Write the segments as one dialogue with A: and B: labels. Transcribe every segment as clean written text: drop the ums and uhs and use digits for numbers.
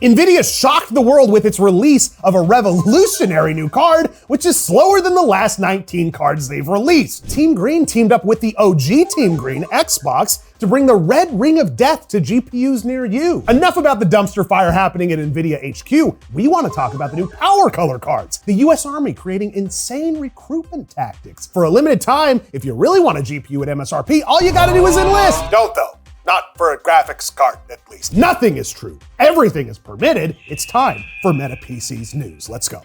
A: NVIDIA shocked the world with its release of a revolutionary new card, which is slower than the last 19 cards they've released. Team Green teamed up with the OG Team Green, Xbox, to bring the red ring of death to GPUs near you. Enough about the dumpster fire happening at NVIDIA HQ. We want to talk about the new PowerColor cards. The US Army creating insane recruitment tactics. For a limited time, if you really want a GPU at MSRP, all you gotta do is enlist. Don't though. Not for a graphics card, at least. Nothing is true. Everything is permitted. It's time for Meta PCs news. Let's go.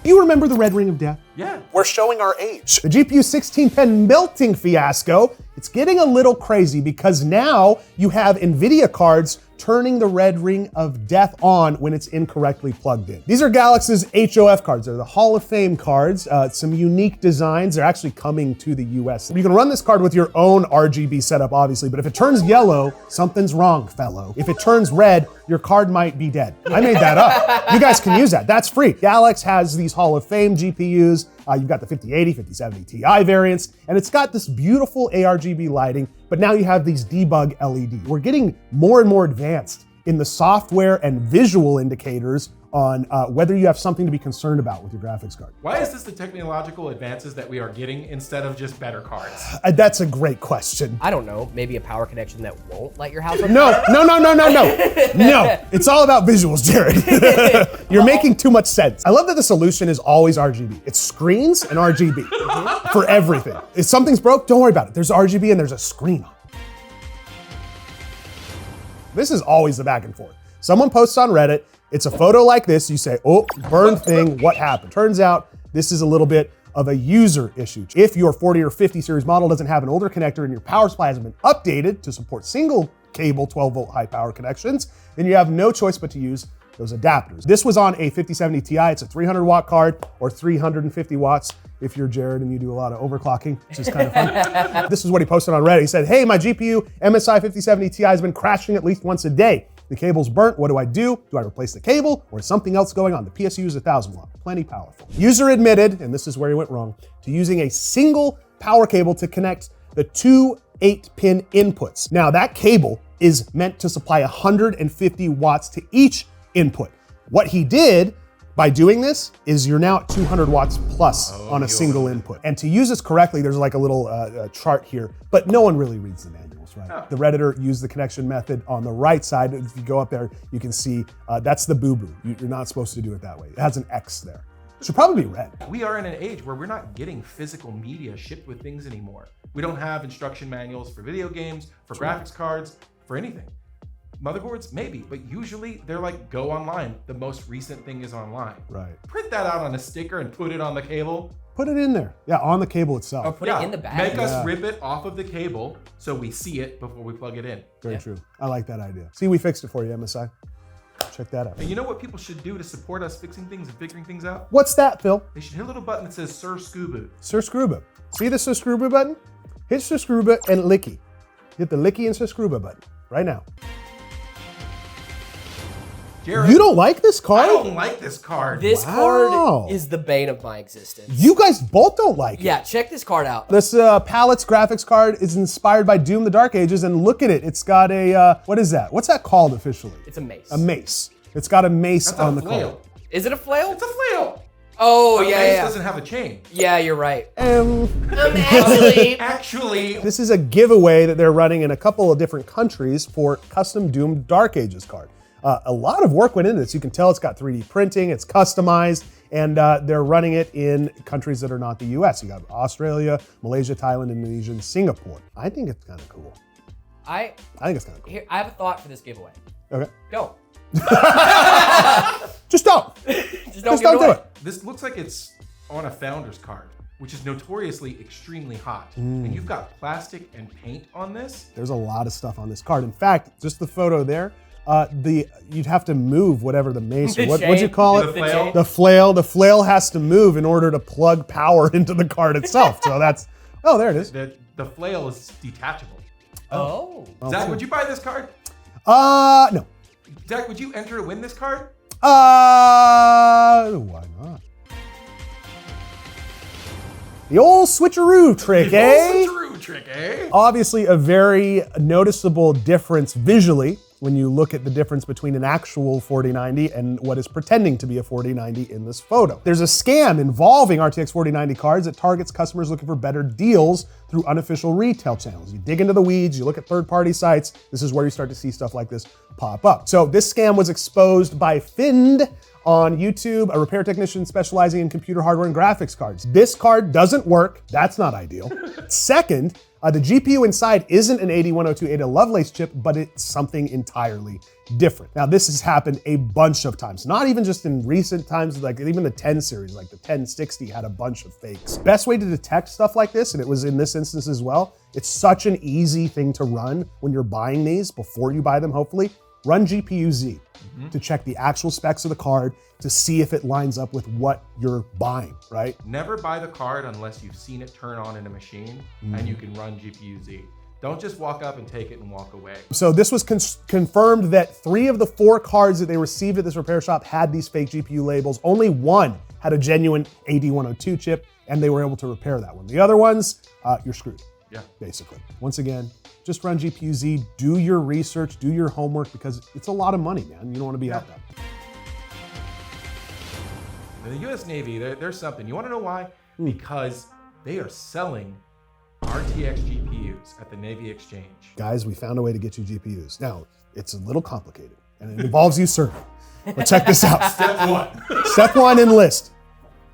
A: You remember the red ring of death?
B: Yeah.
A: We're showing our age. The GPU 1610 melting fiasco, it's getting a little crazy because now you have NVIDIA cards turning the red ring of death on when it's incorrectly plugged in. These are Galaxy's HOF cards. They're the Hall of Fame cards. Some unique designs. They're actually coming to the US. You can run this card with your own RGB setup, obviously, but if it turns yellow, something's wrong, fellow. If it turns red, your card might be dead. I made that up. You guys can use that. That's free. Galax has these Hall of Fame GPUs. You've got the 5080, 5070 Ti variants, and it's got this beautiful ARGB lighting, but now you have these debug LED. We're getting more and more advanced in the software and visual indicators on whether you have something to be concerned about with your graphics card.
B: Why is this the technological advances that we are getting instead of just better cards?
A: That's a great question.
C: I don't know, maybe a power connection that won't light your house up?
A: No. No, it's all about visuals, Jared. You're making too much sense. I love that the solution is always RGB. It's screens and RGB for everything. If something's broke, don't worry about it. There's RGB and there's a screen on it. This is always the back and forth. Someone posts on Reddit, it's a photo like this, you say, oh, burned thing, what happened? Turns out this is a little bit of a user issue. If your 40 or 50 series model doesn't have an older connector and your power supply hasn't been updated to support single cable 12 volt high power connections, then you have no choice but to use those adapters. This was on a 5070 Ti, it's a 300 watt card or 350 watts if you're Jared and you do a lot of overclocking, which is kind of fun. This is what he posted on Reddit. He said, hey, my GPU MSI 5070 Ti has been crashing at least once a day. The cable's burnt, what do I do? Do I replace the cable or is something else going on? The PSU is 1000 watt, plenty powerful. User admitted, and this is where he went wrong, to using a single power cable to connect the two 8-pin inputs. Now that cable is meant to supply 150 watts to each input. What he did by doing this is you're now at 200 watts plus on a single input. And to use this correctly, there's like a little chart here, but no one really reads the manuals, right?
B: Oh.
A: The Redditor used the connection method on the right side. If you go up there, you can see that's the boo-boo. You're not supposed to do it that way. It has an X there. It should probably be red.
B: We are in an age where we're not getting physical media shipped with things anymore. We don't have instruction manuals for video games, for graphics cards, for anything. Motherboards, maybe, but usually they're like, go online. The most recent thing is online.
A: Right.
B: Print that out on a sticker and put it on the cable.
A: Put it in there. Yeah, on the cable itself.
C: Or put it in the bag.
B: Make us rip it off of the cable so we see it before we plug it in.
A: Very true. I like that idea. See, we fixed it for you, MSI. Check that out.
B: And you know what people should do to support us fixing things and figuring things out?
A: What's that, Phil?
B: They should hit a little button that says Sir Scuba.
A: Sir Screwba. See the Sir Screwba button? Hit Sir Screwba and Licky. Hit the Licky and Sir Screwba button right now.
B: Jared,
A: You don't like this card?
B: I don't like this card.
C: This
A: Wow.
C: card is the bane of my existence.
A: You guys both don't like it.
C: Yeah, check this card out.
A: This Palettes graphics card is inspired by Doom the Dark Ages, and look at it. It's got a, what is that? What's that called officially?
C: It's a mace.
A: A mace. It's got a mace
B: That's
A: on
B: a
A: the
B: flail.
A: card.
C: Is it a flail?
B: It's a flail.
C: Oh,
B: A
C: yeah,
B: mace
C: yeah.
B: doesn't have a chain.
C: Yeah, you're right.
B: Actually,
A: This is a giveaway that they're running in a couple of different countries for custom Doom Dark Ages card. A lot of work went into this. You can tell it's got 3D printing, it's customized, and they're running it in countries that are not the US. You got Australia, Malaysia, Thailand, Indonesia, and Singapore. I think it's kind of cool.
C: I
A: think it's kind of cool.
C: Here, I have a thought for this giveaway.
A: Okay.
C: Go.
A: Just don't.
C: Just don't
A: do it.
B: this looks like it's on a Founders card, which is notoriously extremely hot. And you've got plastic and paint on this.
A: There's a lot of stuff on this card. In fact, just the photo there, you'd have to move whatever the mace, or what'd you call it?
B: The flail.
A: The flail. The flail has to move in order to plug power into the card itself. So that's, oh, there it is.
B: The flail is detachable.
C: Oh.
B: Zach, would you buy this card?
A: No.
B: Zach, would you enter to win this card?
A: Why not? The old switcheroo trick, eh?
B: Switcheroo trick, eh?
A: Obviously a very noticeable difference visually when you look at the difference between an actual 4090 and what is pretending to be a 4090 in this photo. There's a scam involving RTX 4090 cards that targets customers looking for better deals through unofficial retail channels. You dig into the weeds, you look at third-party sites, this is where you start to see stuff like this pop up. So this scam was exposed by Find on YouTube, a repair technician specializing in computer hardware and graphics cards. This card doesn't work, that's not ideal. Second, the GPU inside isn't an 8102 Ada Lovelace chip, but it's something entirely different. Now, this has happened a bunch of times, not even just in recent times, like even the 10 series, like the 1060 had a bunch of fakes. Best way to detect stuff like this, and it was in this instance as well, it's such an easy thing to run when you're buying these, before you buy them, hopefully, run GPU-Z to check the actual specs of the card to see if it lines up with what you're buying, right?
B: Never buy the card unless you've seen it turn on in a machine and you can run GPU-Z. Don't just walk up and take it and walk away.
A: So this was confirmed that 3 of the 4 cards that they received at this repair shop had these fake GPU labels. Only 1 had a genuine 8102 chip, and they were able to repair that one. The other ones, you're screwed, basically. Once again, just run GPU-Z, do your research, do your homework, because it's a lot of money, man. You don't want to be out there.
B: The US Navy, there's something. You want to know why? Because they are selling RTX GPUs at the Navy Exchange.
A: Guys, we found a way to get you GPUs. Now, it's a little complicated, and it involves you serving. But check this out.
B: Step 1.
A: Step 1, enlist.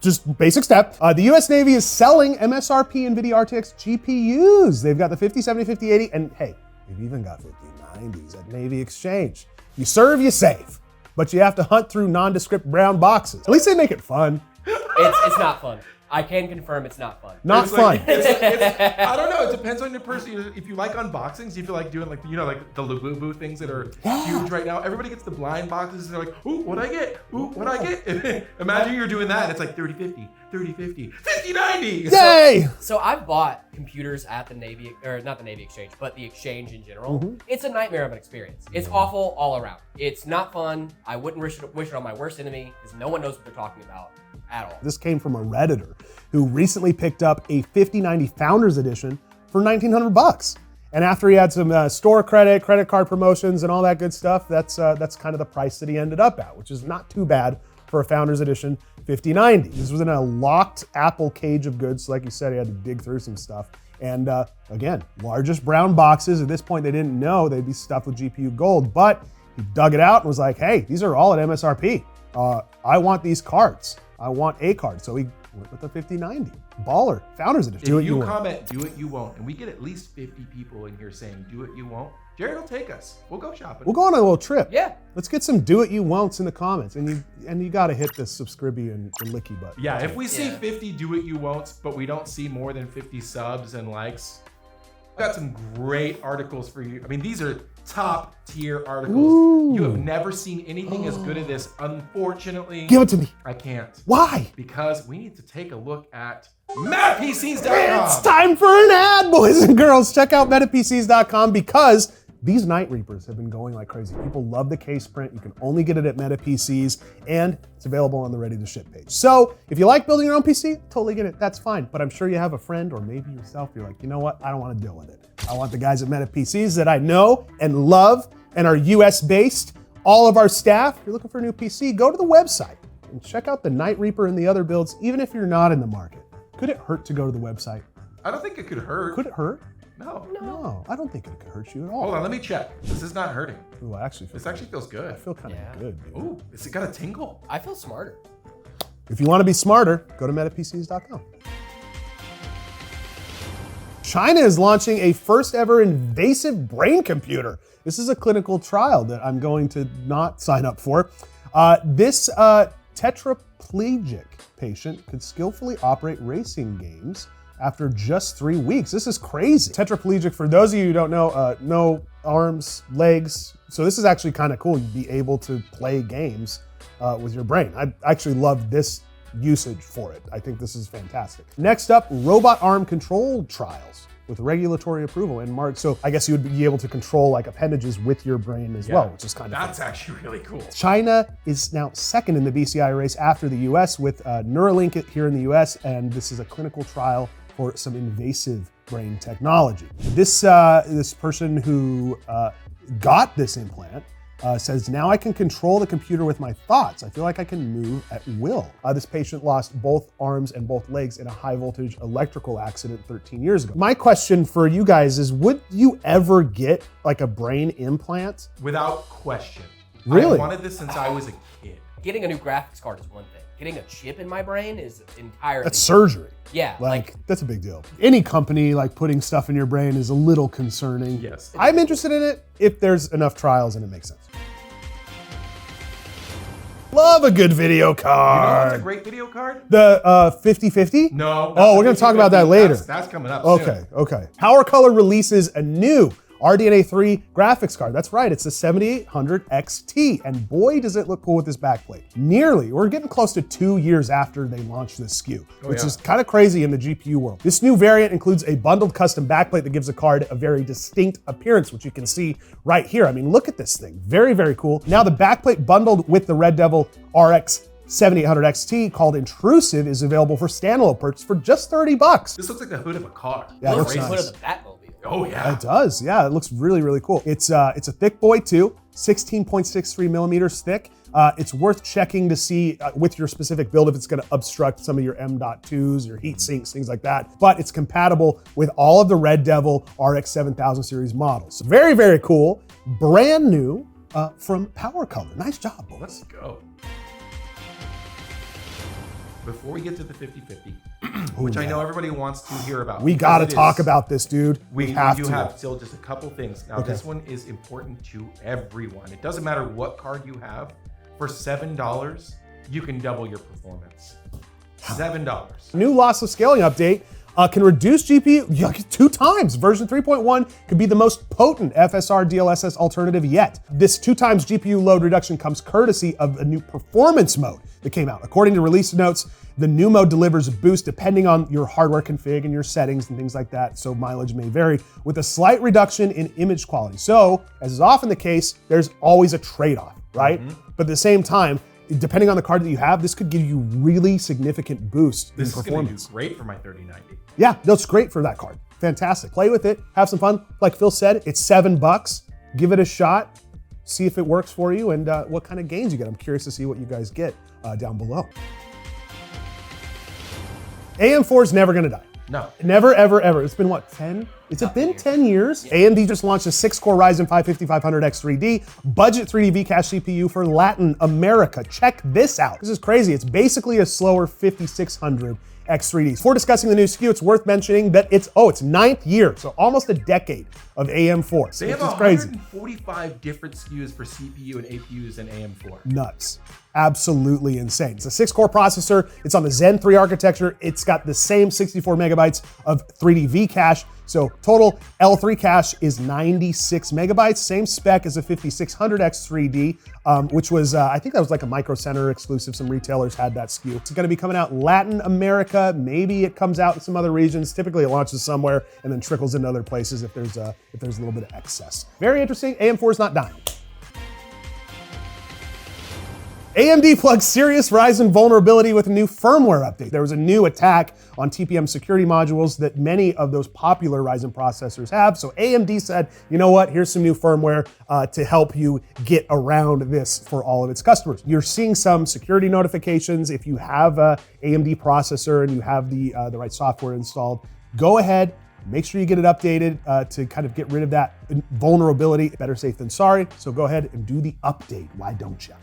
A: Just basic step. The US Navy is selling MSRP NVIDIA RTX GPUs. They've got the 5070, 5080, and hey, they've even got 5090s at Navy Exchange. You serve, you save. But you have to hunt through nondescript brown boxes. At least they make it fun.
C: It's not fun. I can confirm it's not fun.
A: Not fun.
B: I don't know. It depends on your person. If you like unboxings, if you like doing like the Labubu things that are huge right now. Everybody gets the blind boxes. And they're like, ooh, what'd I get? Ooh, what'd I get? Imagine you're doing that. And it's like 3050, 3050, 5090.
A: Yay!
C: So I've bought computers at the Navy, or not the Navy Exchange, but the Exchange in general. It's a nightmare of an experience. It's awful all around. It's not fun. I wouldn't wish it on my worst enemy because no one knows what they're talking about at all.
A: This came from a Redditor who recently picked up a 5090 Founders Edition for $1,900. And after he had some store credit card promotions and all that good stuff, that's kind of the price that he ended up at, which is not too bad for a Founders Edition 5090. This was in a locked Apple cage of goods. So like you said, he had to dig through some stuff. And again, largest brown boxes. At this point, they didn't know they'd be stuffed with GPU gold, but he dug it out and was like, hey, these are all at MSRP. I want these cards. I want a card. So he went with the 5090. Baller. Founders Edition. Do
B: if
A: it
B: you
A: won't.
B: comment, do it you won't, and we get at least 50 people in here saying, do it you won't, Jared will take us. We'll go shopping.
A: We'll go on a little trip.
C: Yeah.
A: Let's get some do it you won'ts in the comments. And you got to hit the subscribe and licky button.
B: Yeah, if we see 50 do it you won'ts, but we don't see more than 50 subs and likes, I've got some great articles for you. I mean, these are top tier articles.
A: Ooh.
B: You have never seen anything as good as this. Unfortunately,
A: Give it to me.
B: I can't.
A: Why?
B: Because we need to take a look at MetaPCs.com.
A: It's time for an ad, boys and girls. Check out MetaPCs.com because these Night Reapers have been going like crazy. People love the case print. You can only get it at Meta PCs, and it's available on the ready to ship page. So if you like building your own PC, totally get it. That's fine. But I'm sure you have a friend or maybe yourself. You're like, you know what? I don't want to deal with it. I want the guys at Meta PCs that I know and love and are US based. All of our staff, if you're looking for a new PC, go to the website and check out the Night Reaper and the other builds, even if you're not in the market. Could it hurt to go to the website?
B: I don't think it could hurt.
A: Could it hurt?
B: No.
A: No, I don't think it could hurt you at all.
B: Hold on, let me check. This is not hurting.
A: Ooh, I actually feel
B: This actually feels
A: I
B: good.
A: feel kind of good, dude.
B: Ooh, it's got a tingle.
C: I feel smarter.
A: If you want to be smarter, go to metapcs.com. China is launching a first ever invasive brain computer. This is a clinical trial that I'm going to not sign up for. This tetraplegic patient could skillfully operate racing games after just 3 weeks. This is crazy. Tetraplegic, for those of you who don't know, no arms, legs. So this is actually kind of cool. You'd be able to play games with your brain. I actually love this usage for it. I think this is fantastic. Next up, robot arm control trials with regulatory approval in March. So I guess you would be able to control like appendages with your brain as well, which is kind of
B: That's actually really cool.
A: China is now second in the BCI race after the US with Neuralink here in the US, and this is a clinical trial for some invasive brain technology. This person who got this implant, says, now I can control the computer with my thoughts. I feel like I can move at will. This patient lost both arms and both legs in a high voltage electrical accident 13 years ago. My question for you guys is, would you ever get like a brain implant?
B: Without question.
A: Really?
B: I wanted this since I was a kid.
C: Getting a new graphics card is one thing. Getting a chip in my brain is entirely
A: That's surgery.
C: Yeah.
A: Like, that's a big deal. Any company like putting stuff in your brain is a little concerning.
B: Yes.
A: I'm interested in it if there's enough trials and it makes sense. Love a good video
B: You know
A: card.
B: what's a great video card?
A: The 5050?
B: No.
A: Oh, we're gonna talk about that later.
B: That's coming up
A: Okay,
B: soon.
A: okay. PowerColor releases a new RDNA 3 graphics card. That's right, it's the 7800 XT, and boy does it look cool with this backplate. We're getting close to 2 years after they launched this SKU, which is kind of crazy in the GPU world. This new variant includes a bundled custom backplate that gives the card a very distinct appearance, which you can see right here. I mean, look at this thing, very, very cool. Now the backplate bundled with the Red Devil RX 7800 XT called Intrusive is available for standalone purchase for just $30.
B: This looks like the hood of a car.
A: Yeah, it looks
C: Foot
A: nice.
C: of the Batmobile.
B: Oh yeah.
A: It does, yeah. It looks really, really cool. It's a thick boy too, 16.63 millimeters thick. It's worth checking to see with your specific build if it's gonna obstruct some of your M.2s, your heat sinks, things like that. But it's compatible with all of the Red Devil RX 7000 series models. Very, very cool. Brand new from PowerColor. Nice job, boys.
B: Let's go. Before we get to the 5050, which I know everybody wants to hear about.
A: We
B: because
A: gotta
B: it
A: talk
B: is-
A: about this, dude. We have
B: do
A: to.
B: have still just a couple things. Now,
A: Okay.
B: this one is important to everyone. It doesn't matter what card you have. For $7, you can double your performance. $7.
A: New lossless scaling update can reduce GPU 2 times. Version 3.1 could be the most potent FSR DLSS alternative yet. This 2 times GPU load reduction comes courtesy of a new performance mode that came out. According to release notes, the new mode delivers a boost depending on your hardware config and your settings and things like that, so mileage may vary, with a slight reduction in image quality. So, as is often the case, there's always a trade-off, right? But at the same time, depending on the card that you have, this could give you really significant boost in
B: This is going to do
A: performance.
B: great for my 3090.
A: Yeah, that's great for that card. Fantastic. Play with it, have some fun. Like Phil said, it's $7. Give it a shot, see if it works for you and what kind of gains you get. I'm curious to see what you guys get down below. AM4 is never gonna die.
B: No.
A: Never, ever, ever. It's been what, 10? It's been 10 years. AMD just launched a 6-core Ryzen 5 5500X 3D, budget 3D V-Cache CPU for Latin America. Check this out. This is crazy. It's basically a slower 5600 X3D. Before discussing the new SKU, it's worth mentioning that it's 9th year, so almost a decade of AM4.
B: They have
A: which is crazy.
B: 145 different SKUs for CPU and APUs and AM4.
A: Nuts. Absolutely insane. It's a 6-core processor. It's on the Zen 3 architecture. It's got the same 64 megabytes of 3D V-Cache. So total L3 cache is 96 megabytes, same spec as a 5600X 3D, which was, I think that was like a Micro Center exclusive. Some retailers had that SKU. It's gonna be coming out in Latin America. Maybe it comes out in some other regions. Typically it launches somewhere and then trickles into other places if there's a little bit of excess. Very interesting. AM4 is not dying. AMD plugs serious Ryzen vulnerability with a new firmware update. There was a new attack on TPM security modules that many of those popular Ryzen processors have. So AMD said, you know what, here's some new firmware to help you get around this for all of its customers. You're seeing some security notifications. If you have a AMD processor and you have the right software installed, go ahead, make sure you get it updated to kind of get rid of that vulnerability. Better safe than sorry. So go ahead and do the update. Why don't you?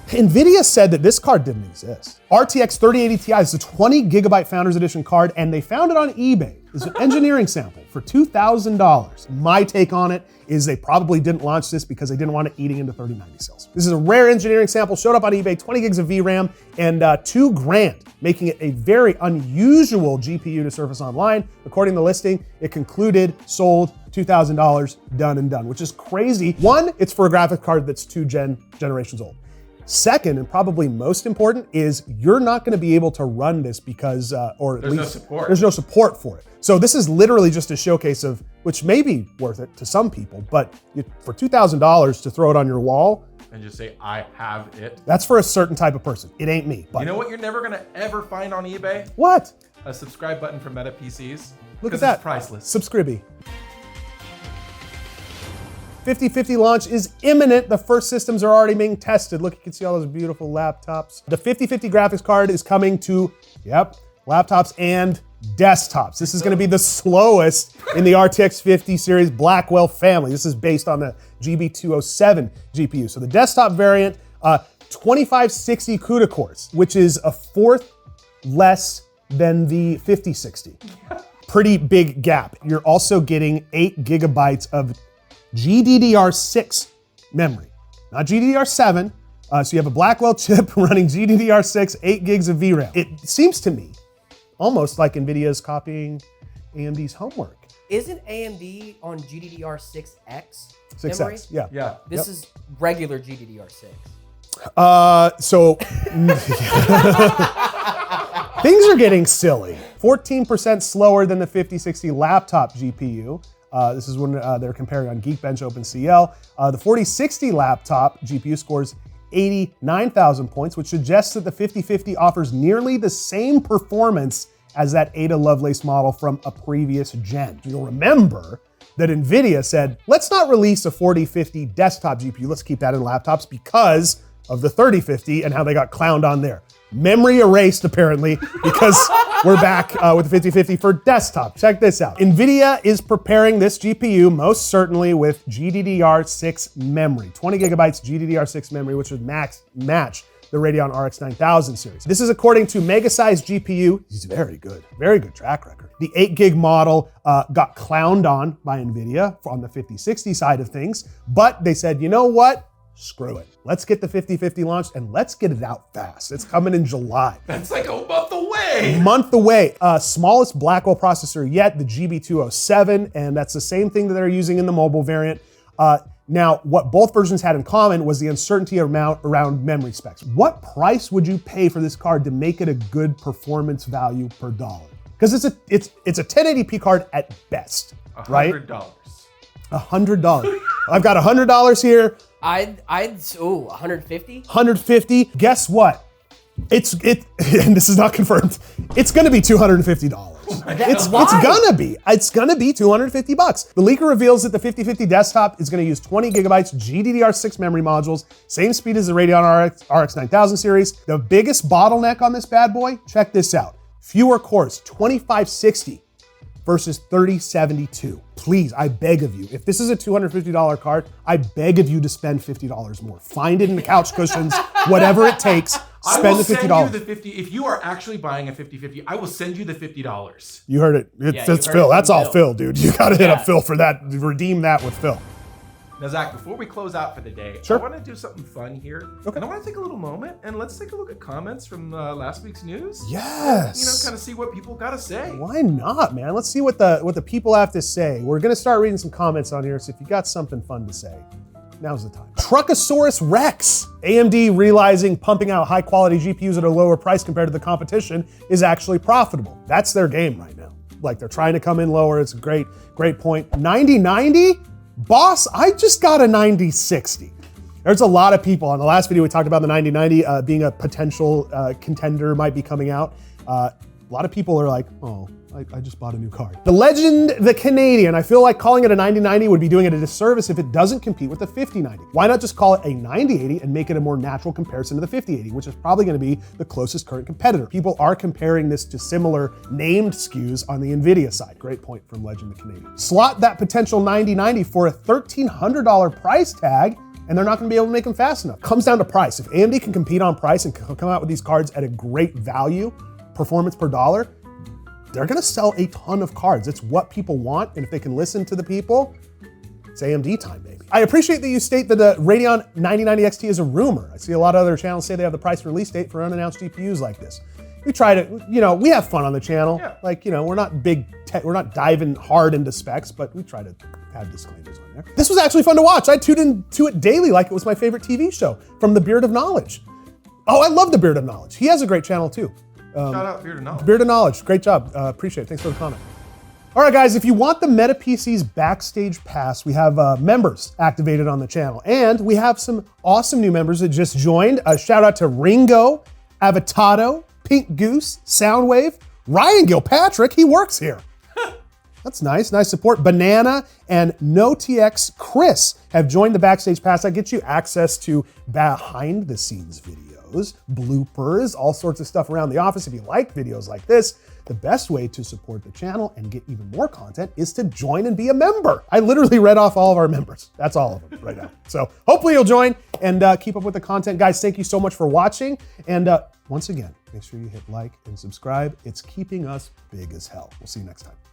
A: NVIDIA said that this card didn't exist. RTX 3080 Ti is a 20 gigabyte Founders Edition card, and they found it on eBay. It's an engineering sample for $2,000. My take on it is they probably didn't launch this because they didn't want it eating into 3090 sales. This is a rare engineering sample, showed up on eBay, 20 gigs of VRAM, and $2,000, making it a very unusual GPU to surface online. According to the listing, it concluded, sold, $2,000, done and done, which is crazy. One, it's for a graphics card that's two generations old. Second, and probably most important, is you're not going to be able to run this because, or at
B: There's no
A: least
B: support.
A: there's no support for it. So this is literally just a showcase of, which may be worth it to some people, but for $2,000 to throw it on your wall,
B: And just say, I have it.
A: that's for a certain type of person. It ain't me. But
B: You know what you're never going to ever find on eBay?
A: what?
B: A subscribe button from Meta PCs.
A: Look at
B: 'Cause
A: that.
B: It's priceless.
A: Subscribey. 5050 launch is imminent. The first systems are already being tested. Look, you can see all those beautiful laptops. The 5050 graphics card is coming to, laptops and desktops. This is gonna be the slowest in the RTX 50 series Blackwell family. This is based on the GB207 GPU. So the desktop variant, 2560 CUDA cores, which is a fourth less than the 5060. Pretty big gap. You're also getting 8 gigabytes of GDDR6 memory, not GDDR7. So you have a Blackwell chip running GDDR6, 8 gigs of VRAM. It seems to me almost like NVIDIA is copying AMD's homework.
C: Isn't AMD on GDDR6X?
A: 6X, yeah.
B: Yeah.
C: This is regular GDDR6.
A: So things are getting silly. 14% slower than the 5060 laptop GPU. This is when they're comparing on Geekbench OpenCL. The 4060 laptop GPU scores 89,000 points, which suggests that the 5050 offers nearly the same performance as that Ada Lovelace model from a previous gen. You'll remember that NVIDIA said, let's not release a 4050 desktop GPU, let's keep that in laptops because of the 3050 and how they got clowned on there. Memory erased apparently because we're back with the 5050 for desktop. Check this out. NVIDIA is preparing this GPU most certainly with GDDR6 memory, 20 gigabytes GDDR6 memory, which would match the Radeon RX 9000 series. This is according to Mega Size GPU. He's very good track record. The 8 gig model got clowned on by NVIDIA on the 5060 side of things, but they said, you know what? Screw it. Let's get the 5050 launched and let's get it out fast. It's coming in July.
B: That's like a month away.
A: Month away. Smallest Blackwell processor yet, the GB207, and that's the same thing that they're using in the mobile variant. Now, what both versions had in common was the uncertainty around memory specs. What price would you pay for this card to make it a good performance value per dollar? Because it's a 1080p card at best, right?
B: $100.
A: $100. I've got $100 here.
C: I'd 150?
A: 150. Guess what? And this is not confirmed. It's gonna be $250. It's gonna be 250 bucks. The leaker reveals that the 5050 desktop is gonna use 20 gigabytes GDDR6 memory modules, same speed as the Radeon RX 9000 series. The biggest bottleneck on this bad boy, check this out. Fewer cores, 2560 versus 3072. Please, I beg of you, if this is a $250 card, I beg of you to spend $50 more. Find it in the couch cushions, whatever it takes, spend the $50.
B: I will send you the 50. If you are actually buying a 5050, I will send you the $50.
A: You heard it. It's Phil. That's all Phil, dude. You gotta hit up Phil for that. Redeem that with Phil.
B: Now, Zach, before we close out for the day,
A: sure.
B: I want to do something fun here. Okay. And I want to take a little moment and let's take a look at comments from last week's news.
A: Yes.
B: Kind of see what people got to say.
A: Why not, man? Let's see what the people have to say. We're gonna start reading some comments on here, so if you got something fun to say, now's the time. Truckosaurus Rex. AMD realizing pumping out high quality GPUs at a lower price compared to the competition is actually profitable. That's their game right now. Like they're trying to come in lower. It's a great point. 9090? Boss, I just got a 9060. There's a lot of people on the last video we talked about the 9090 being a potential contender might be coming out. A lot of people are like, oh, I just bought a new card. The Legend, the Canadian. I feel like calling it a 9090 would be doing it a disservice if it doesn't compete with the 5090. Why not just call it a 9080 and make it a more natural comparison to the 5080, which is probably gonna be the closest current competitor. People are comparing this to similar named SKUs on the NVIDIA side. Great point from Legend, the Canadian. Slot that potential 9090 for a $1,300 price tag, and they're not gonna be able to make them fast enough. Comes down to price. If AMD can compete on price and come out with these cards at a great value, performance per dollar, they're gonna sell a ton of cards. It's what people want, and if they can listen to the people, it's AMD time, baby. I appreciate that you state that the Radeon 9090 XT is a rumor. I see a lot of other channels say they have the price release date for unannounced GPUs like this. We try to, we have fun on the channel. Yeah. Like, we're not we're not diving hard into specs, but we try to have disclaimers on there. This was actually fun to watch. I tuned into it daily like it was my favorite TV show from the Beard of Knowledge. Oh, I love the Beard of Knowledge. He has a great channel too.
B: Shout out Beard of Knowledge.
A: Beard of Knowledge, great job. Appreciate it. Thanks for the comment. All right, guys, if you want the Meta PCs Backstage Pass, we have members activated on the channel, and we have some awesome new members that just joined. Shout out to Ringo, Avitado, Pink Goose, Soundwave, Ryan Gilpatrick. He works here. That's nice. Nice support. Banana and NoTX Chris have joined the Backstage Pass. That gets you access to behind the scenes videos, bloopers, all sorts of stuff around the office. If you like videos like this, the best way to support the channel and get even more content is to join and be a member. I literally read off all of our members. That's all of them right now. So hopefully you'll join and keep up with the content. Guys, thank you so much for watching. And once again, make sure you hit like and subscribe. It's keeping us big as hell. We'll see you next time.